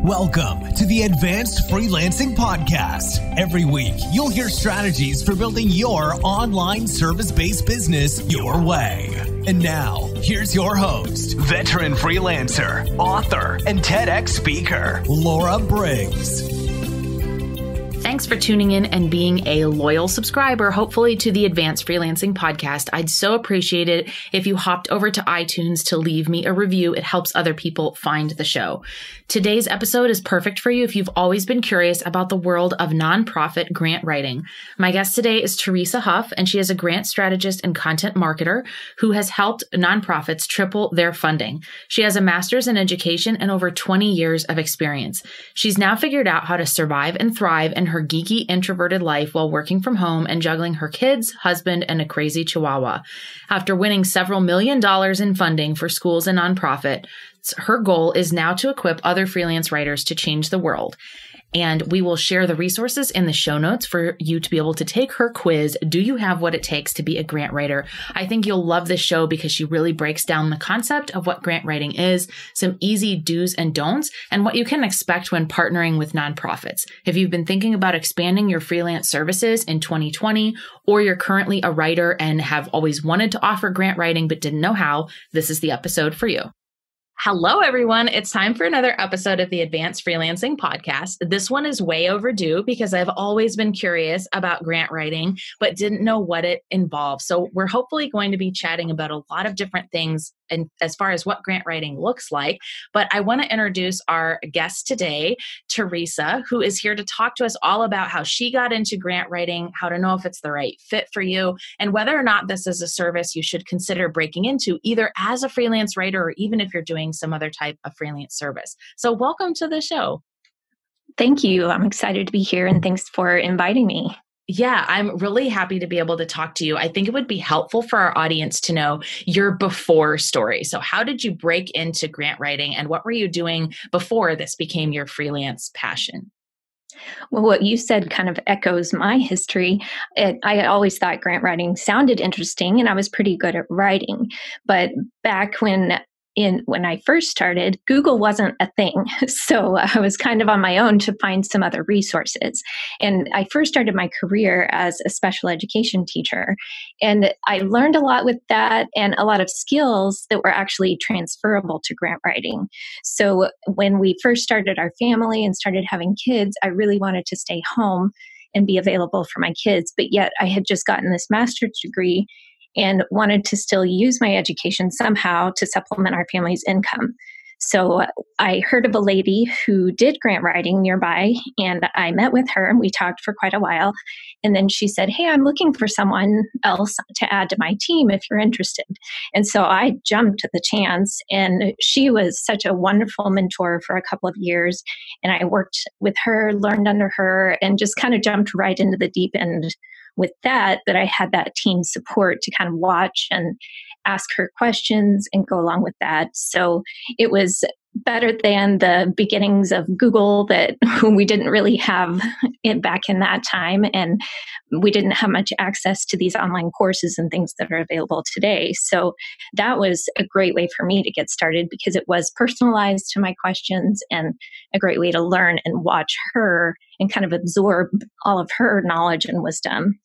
Welcome to the Advanced Freelancing Podcast. Every week, you'll hear strategies for building your online service-based business your way. And now, here's your host, veteran freelancer, author, and TEDx speaker, Laura Briggs. Thanks for tuning in and being a loyal subscriber, hopefully, to the Advanced Freelancing Podcast. I'd so appreciate it if you hopped over to iTunes to leave me a review. It helps other people find the show. Today's episode is perfect for you if you've always been curious about the world of nonprofit grant writing. My guest today is Teresa Huff, and she is a grant strategist and content marketer who has helped nonprofits triple their funding. She has a master's in education and over 20 years of experience. She's now figured out how to survive and thrive in her geeky, introverted life while working from home and juggling her kids, husband, and a crazy chihuahua. After winning several $1 million in funding for schools and nonprofits, her goal is now to equip other freelance writers to change the world. And we will share the resources in the show notes for you to be able to take her quiz. Do you have what it takes to be a grant writer? I think you'll love this show because she really breaks down the concept of what grant writing is, some easy do's and don'ts, and what you can expect when partnering with nonprofits. If you've been thinking about expanding your freelance services in 2020, or you're currently a writer and have always wanted to offer grant writing but didn't know how, this is the episode for you. Hello, everyone. It's time for another episode of the Advanced Freelancing Podcast. This one is way overdue because I've always been curious about grant writing, but didn't know what it involves. So we're hopefully going to be chatting about a lot of different things and as far as what grant writing looks like. But I want to introduce our guest today, Teresa, who is here to talk to us all about how she got into grant writing, how to know if it's the right fit for you, and whether or not this is a service you should consider breaking into, either as a freelance writer or even if you're doing some other type of freelance service. So welcome to the show. Thank you. I'm excited to be here and thanks for inviting me. Yeah, I'm really happy to be able to talk to you. I think it would be helpful for our audience to know your before story. So how did you break into grant writing and what were you doing before this became your freelance passion? Well, what you said kind of echoes my history. I always thought grant writing sounded interesting and I was pretty good at writing. But back when I first started, Google wasn't a thing. So I was kind of on my own to find some other resources. And I first started my career as a special education teacher. And I learned a lot with that and a lot of skills that were actually transferable to grant writing. So when we first started our family and started having kids, I really wanted to stay home and be available for my kids. But yet I had just gotten this master's degree and wanted to still use my education somehow to supplement our family's income. So I heard of a lady who did grant writing nearby, and I met with her and we talked for quite a while. And then she said, "Hey, I'm looking for someone else to add to my team if you're interested." And so I jumped at the chance, and she was such a wonderful mentor for a couple of years. And I worked with her, learned under her, and just kind of jumped right into the deep end with that I had that team support to kind of watch and ask her questions and go along with that. So it was better than the beginnings of Google that we didn't really have it back in that time. And we didn't have much access to these online courses and things that are available today. So that was a great way for me to get started because it was personalized to my questions and a great way to learn and watch her and kind of absorb all of her knowledge and wisdom.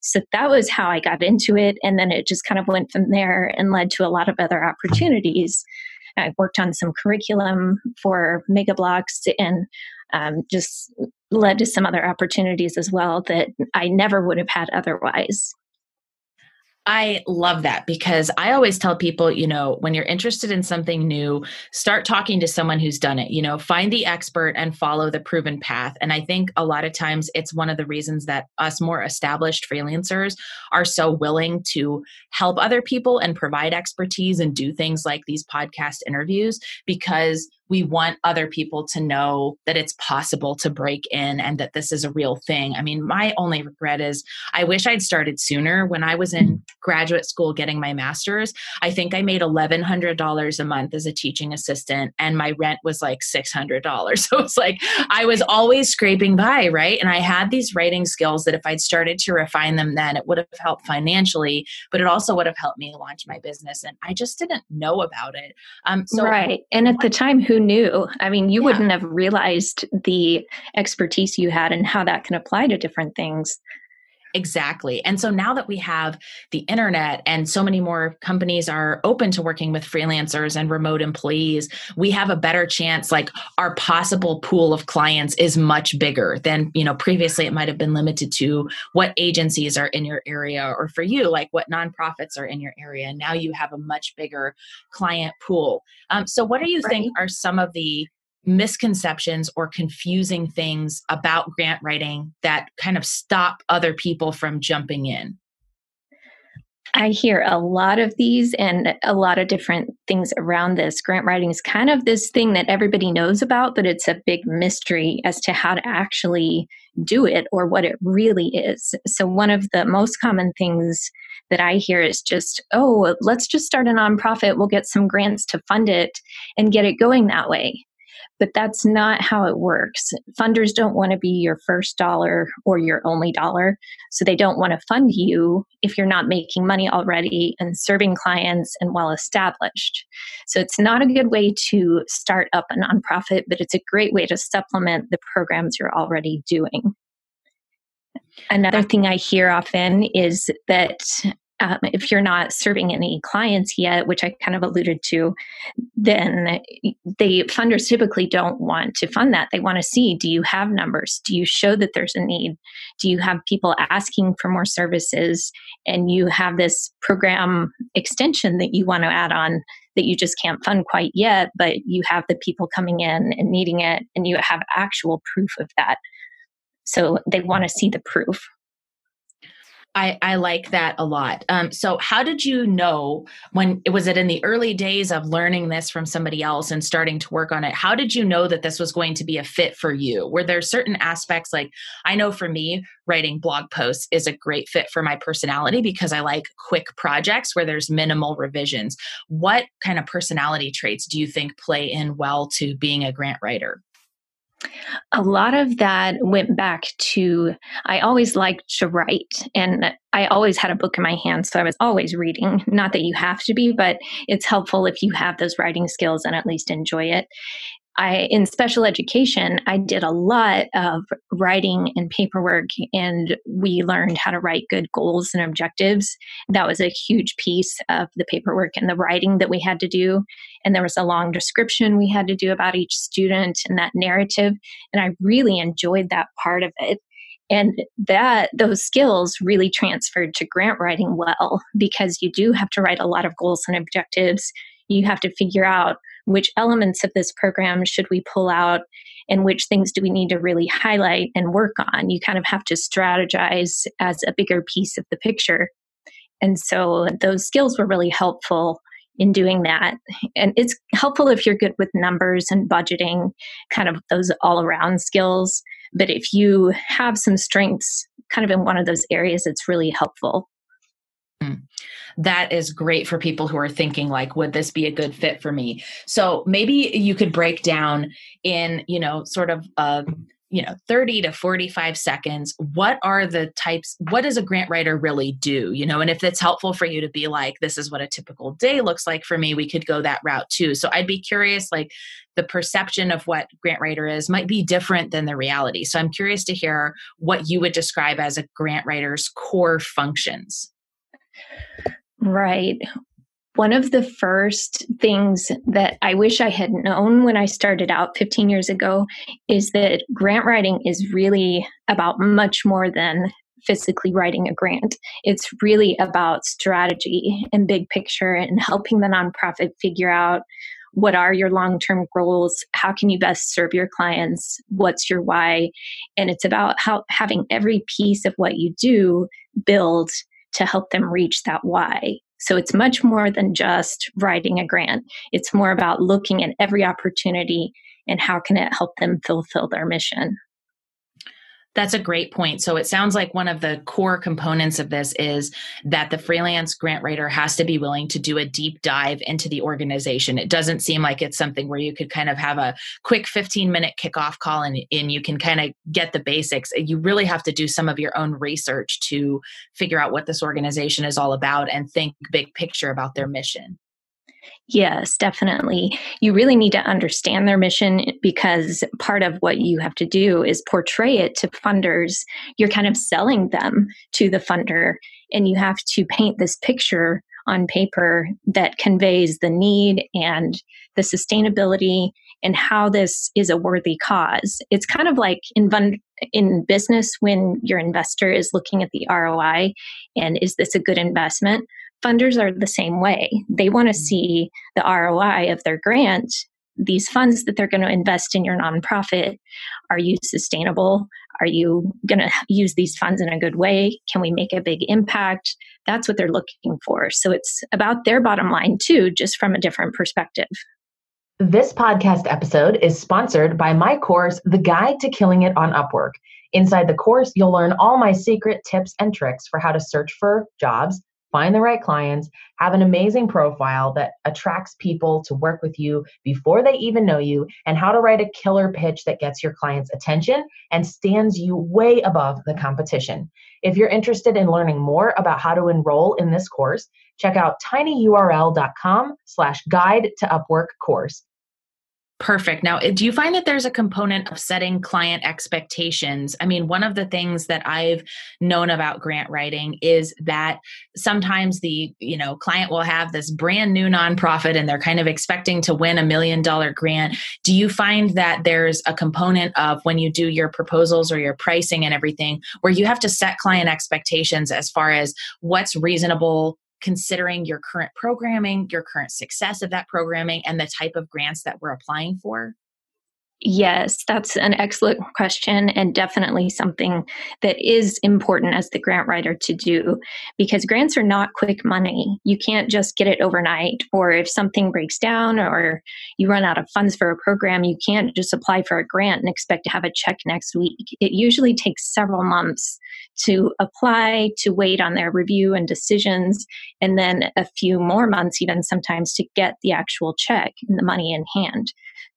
So that was how I got into it. And then it just kind of went from there and led to a lot of other opportunities. I worked on some curriculum for Mega Blocks and just led to some other opportunities as well that I never would have had otherwise. I love that because I always tell people, when you're interested in something new, start talking to someone who's done it, find the expert and follow the proven path. And I think a lot of times it's one of the reasons that us more established freelancers are so willing to help other people and provide expertise and do things like these podcast interviews because we want other people to know that it's possible to break in and that this is a real thing. I mean, my only regret is I wish I'd started sooner. When I was in graduate school getting my master's, I think I made $1,100 a month as a teaching assistant and my rent was like $600. So it's like I was always scraping by, right? And I had these writing skills that if I'd started to refine them then, it would have helped financially, but it also would have helped me launch my business. And I just didn't know about it. Right. And at the time, who knew. I mean, you Yeah. wouldn't have realized the expertise you had and how that can apply to different things. Exactly. And so now that we have the internet and so many more companies are open to working with freelancers and remote employees, we have a better chance. Like our possible pool of clients is much bigger than, previously it might have been limited to what agencies are in your area, or for you, like what nonprofits are in your area. Now you have a much bigger client pool. So what do you think are some of the misconceptions or confusing things about grant writing that kind of stop other people from jumping in? I hear a lot of these and a lot of different things around this. Grant writing is kind of this thing that everybody knows about, but it's a big mystery as to how to actually do it or what it really is. So one of the most common things that I hear is just, oh, let's just start a nonprofit. We'll get some grants to fund it and get it going that way. But that's not how it works. Funders don't want to be your first dollar or your only dollar. So they don't want to fund you if you're not making money already and serving clients and well established. So it's not a good way to start up a nonprofit, but it's a great way to supplement the programs you're already doing. Another thing I hear often is that if you're not serving any clients yet, which I kind of alluded to, then the funders typically don't want to fund that. They want to see, do you have numbers? Do you show that there's a need? Do you have people asking for more services? And you have this program extension that you want to add on that you just can't fund quite yet, but you have the people coming in and needing it, and you have actual proof of that. So they want to see the proof. I like that a lot. So how did you know was it in the early days of learning this from somebody else and starting to work on it? How did you know that this was going to be a fit for you? Were there certain aspects, like I know for me, writing blog posts is a great fit for my personality because I like quick projects where there's minimal revisions. What kind of personality traits do you think play in well to being a grant writer? A lot of that went back to, I always liked to write, and I always had a book in my hand, so I was always reading. Not that you have to be, but it's helpful if you have those writing skills and at least enjoy it. In special education, I did a lot of writing and paperwork, and we learned how to write good goals and objectives. That was a huge piece of the paperwork and the writing that we had to do. And there was a long description we had to do about each student and that narrative. And I really enjoyed that part of it. And those skills really transferred to grant writing well, because you do have to write a lot of goals and objectives. You have to figure out which elements of this program should we pull out and which things do we need to really highlight and work on. You kind of have to strategize as a bigger piece of the picture. And so those skills were really helpful in doing that. And it's helpful if you're good with numbers and budgeting, kind of those all around skills. But if you have some strengths kind of in one of those areas, it's really helpful. That is great for people who are thinking like, would this be a good fit for me? So maybe you could break down in, sort of 30 to 45 seconds, what does a grant writer really do? And if it's helpful for you to be like, this is what a typical day looks like for me, we could go that route too. So I'd be curious, like the perception of what grant writer is might be different than the reality. So I'm curious to hear what you would describe as a grant writer's core functions. Right. One of the first things that I wish I had known when I started out 15 years ago is that grant writing is really about much more than physically writing a grant. It's really about strategy and big picture and helping the nonprofit figure out what are your long-term goals, how can you best serve your clients, what's your why, and it's about having every piece of what you do build to help them reach that why. So it's much more than just writing a grant. It's more about looking at every opportunity and how can it help them fulfill their mission. That's a great point. So it sounds like one of the core components of this is that the freelance grant writer has to be willing to do a deep dive into the organization. It doesn't seem like it's something where you could kind of have a quick 15-minute kickoff call and you can kind of get the basics. You really have to do some of your own research to figure out what this organization is all about and think big picture about their mission. Yes, definitely. You really need to understand their mission because part of what you have to do is portray it to funders. You're kind of selling them to the funder, and you have to paint this picture on paper that conveys the need and the sustainability and how this is a worthy cause. It's kind of like in business when your investor is looking at the ROI and is this a good investment? Funders are the same way. They want to see the ROI of their grant. These funds that they're going to invest in your nonprofit, are you sustainable? Are you going to use these funds in a good way? Can we make a big impact? That's what they're looking for. So it's about their bottom line too, just from a different perspective. This podcast episode is sponsored by my course, The Guide to Killing It on Upwork. Inside the course, you'll learn all my secret tips and tricks for how to search for jobs, find the right clients, have an amazing profile that attracts people to work with you before they even know you, and how to write a killer pitch that gets your clients' attention and stands you way above the competition. If you're interested in learning more about how to enroll in this course, check out tinyurl.com/guide to Upwork course. Perfect. Now, do you find that there's a component of setting client expectations? I mean, one of the things that I've known about grant writing is that sometimes the, client will have this brand new nonprofit and they're kind of expecting to win $1 million grant. Do you find that there's a component of when you do your proposals or your pricing and everything where you have to set client expectations as far as what's reasonable considering your current programming, your current success of that programming, and the type of grants that we're applying for? Yes, that's an excellent question, and definitely something that is important as the grant writer to do, because grants are not quick money. You can't just get it overnight, or if something breaks down or you run out of funds for a program, you can't just apply for a grant and expect to have a check next week. It usually takes several months to apply, to wait on their review and decisions, and then a few more months even sometimes to get the actual check and the money in hand.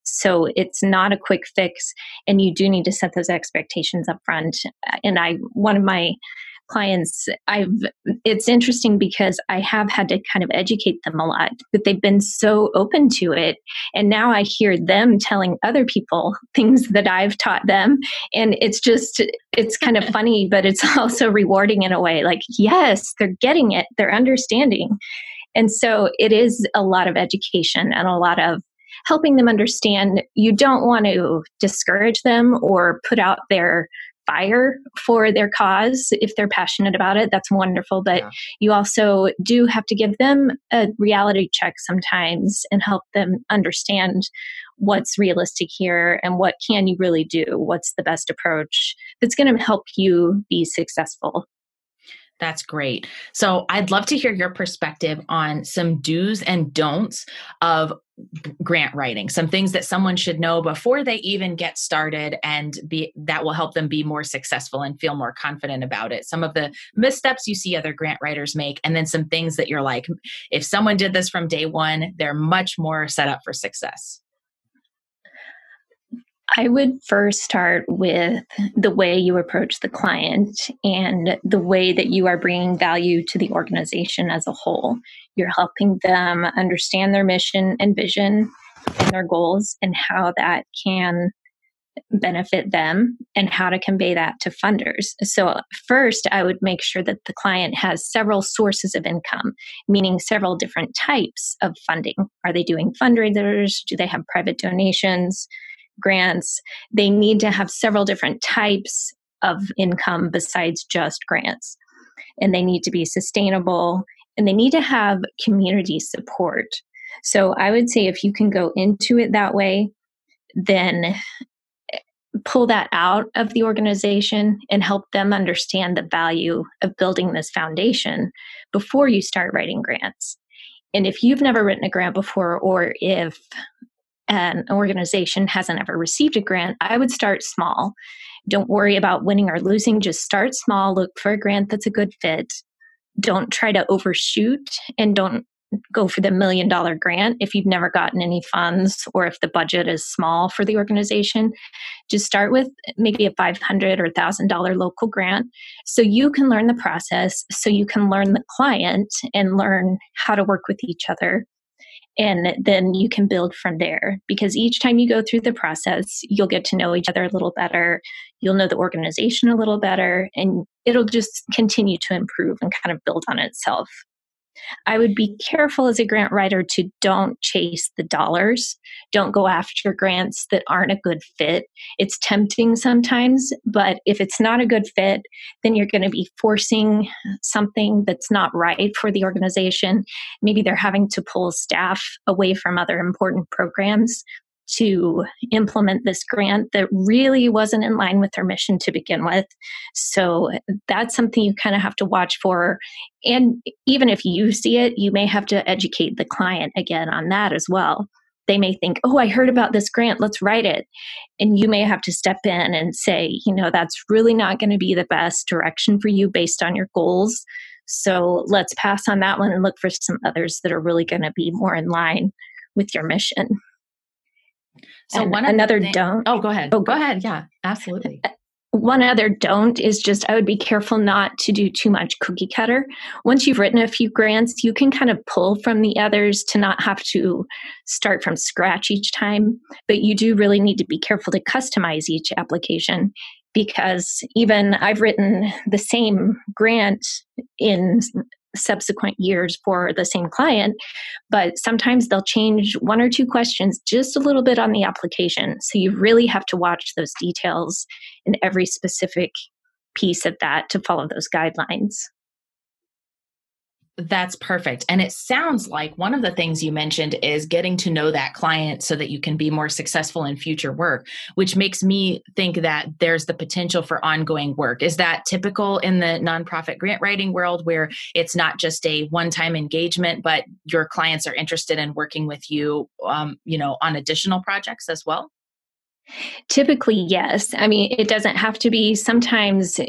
So it's not a quick fix, and you do need to set those expectations up front. And one of my clients, it's interesting because I have had to kind of educate them a lot, but they've been so open to it. And now I hear them telling other people things that I've taught them. And it's kind of funny, but it's also rewarding in a way. Like, yes, they're getting it. They're understanding. And so it is a lot of education and a lot of helping them understand. You don't want to discourage them or put out their fire for their cause. If they're passionate about it, that's wonderful. But you also do have to give them a reality check sometimes and help them understand what's realistic here and what can you really do? What's the best approach that's going to help you be successful? That's great. So I'd love to hear your perspective on some do's and don'ts of grant writing, some things that someone should know before they even get started and that will help them be more successful and feel more confident about it. Some of the missteps you see other grant writers make, and then some things that you're like, if someone did this from day one, they're much more set up for success. I would first start with the way you approach the client and the way that you are bringing value to the organization as a whole. You're helping them understand their mission and vision and their goals and how that can benefit them and how to convey that to funders. So first, I would make sure that the client has several sources of income, meaning several different types of funding. Are they doing fundraisers? Do they have private donations? Grants? They need to have several different types of income besides just grants. And they need to be sustainable, and they need to have community support. So I would say if you can go into it that way, then pull that out of the organization and help them understand the value of building this foundation before you start writing grants. And if you've never written a grant before, or if an organization hasn't ever received a grant, I would start small. Don't worry about winning or losing. Just start small. Look for a grant that's a good fit. Don't try to overshoot, and don't go for the $1 million grant if you've never gotten any funds or if the budget is small for the organization. Just start with maybe a $500 or $1,000 local grant so you can learn the process, so you can learn the client and learn how to work with each other. And then you can build from there, because each time you go through the process, you'll get to know each other a little better. You'll know the organization a little better, and it'll just continue to improve and kind of build on itself. I would be careful as a grant writer to don't chase the dollars. Don't go after grants that aren't a good fit. It's tempting sometimes, but if it's not a good fit, then you're going to be forcing something that's not right for the organization. Maybe they're having to pull staff away from other important programs to implement this grant that really wasn't in line with their mission to begin with. So that's something you kind of have to watch for. And even if you see it, you may have to educate the client again on that as well. They may think, oh, I heard about this grant, let's write it. And you may have to step in and say, that's really not going to be the best direction for you based on your goals. So let's pass on that one and look for some others that are really going to be more in line with your mission. So don't. Oh, go ahead. Go ahead. Yeah, absolutely. One other don't is just I would be careful not to do too much cookie cutter. Once you've written a few grants, you can kind of pull from the others to not have to start from scratch each time. But you do really need to be careful to customize each application, because even I've written the same grant in subsequent years for the same client, but sometimes they'll change one or two questions just a little bit on the application. So you really have to watch those details in every specific piece of that to follow those guidelines. That's perfect. And it sounds like one of the things you mentioned is getting to know that client so that you can be more successful in future work, which makes me think that there's the potential for ongoing work. Is that typical in the nonprofit grant writing world, where it's not just a one-time engagement, but your clients are interested in working with you, on additional projects as well? Typically, yes. I mean, it doesn't have to be. Sometimes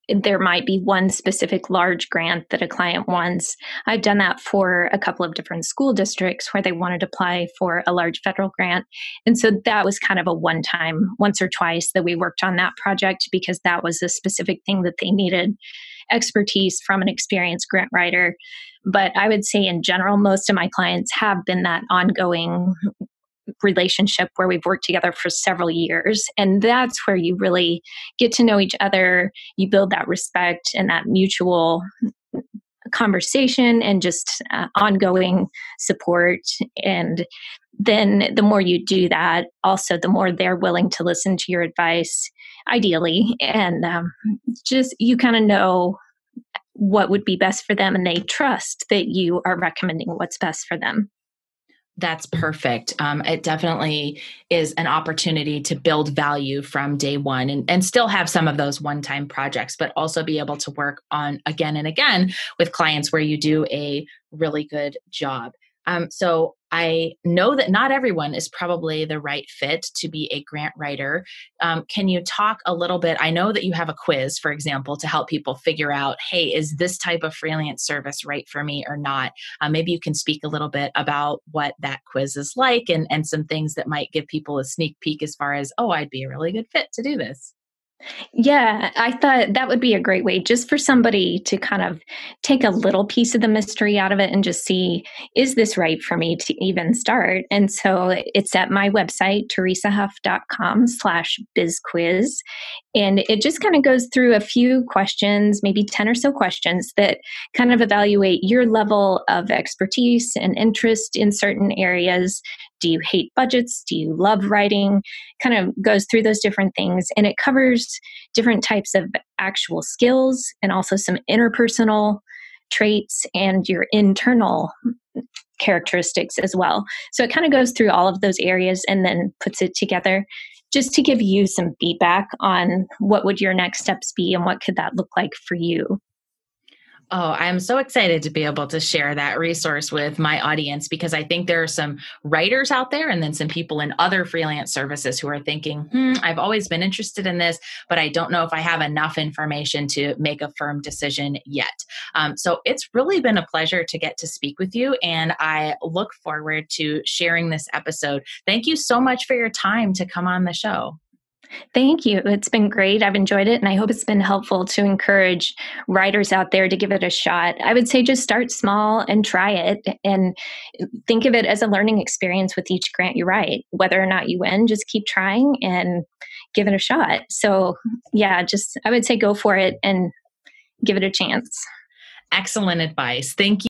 there might be one specific large grant that a client wants. I've done that for a couple of different school districts where they wanted to apply for a large federal grant. And so that was kind of a one-time, once or twice that we worked on that project, because that was a specific thing that they needed expertise from an experienced grant writer. But I would say in general, most of my clients have been that ongoing relationship where we've worked together for several years. And that's where you really get to know each other. You build that respect and that mutual conversation and just ongoing support. And then the more you do that, also the more they're willing to listen to your advice, ideally. And just you kind of know what would be best for them, and they trust that you are recommending what's best for them. That's perfect. It definitely is an opportunity to build value from day one and still have some of those one-time projects, but also be able to work on again and again with clients where you do a really good job. So I know that not everyone is probably the right fit to be a grant writer. Can you talk a little bit? I know that you have a quiz, for example, to help people figure out, hey, is this type of freelance service right for me or not? Maybe you can speak a little bit about what that quiz is like and some things that might give people a sneak peek as far as, oh, I'd be a really good fit to do this. Yeah, I thought that would be a great way just for somebody to kind of take a little piece of the mystery out of it and just see, is this right for me to even start? And so it's at my website, teresahuff.com/bizquiz. And it just kind of goes through a few questions, maybe 10 or so questions that kind of evaluate your level of expertise and interest in certain areas. Do you hate budgets? Do you love writing? Kind of goes through those different things. And it covers different types of actual skills and also some interpersonal traits and your internal characteristics as well. So it kind of goes through all of those areas and then puts it together just to give you some feedback on what would your next steps be and what could that look like for you. Oh, I'm so excited to be able to share that resource with my audience, because I think there are some writers out there and then some people in other freelance services who are thinking, I've always been interested in this, but I don't know if I have enough information to make a firm decision yet. So it's really been a pleasure to get to speak with you, and I look forward to sharing this episode. Thank you so much for your time to come on the show. Thank you. It's been great. I've enjoyed it, and I hope it's been helpful to encourage writers out there to give it a shot. I would say just start small and try it, and think of it as a learning experience with each grant you write. Whether or not you win, just keep trying and give it a shot. So, yeah, I would say go for it and give it a chance. Excellent advice. Thank you.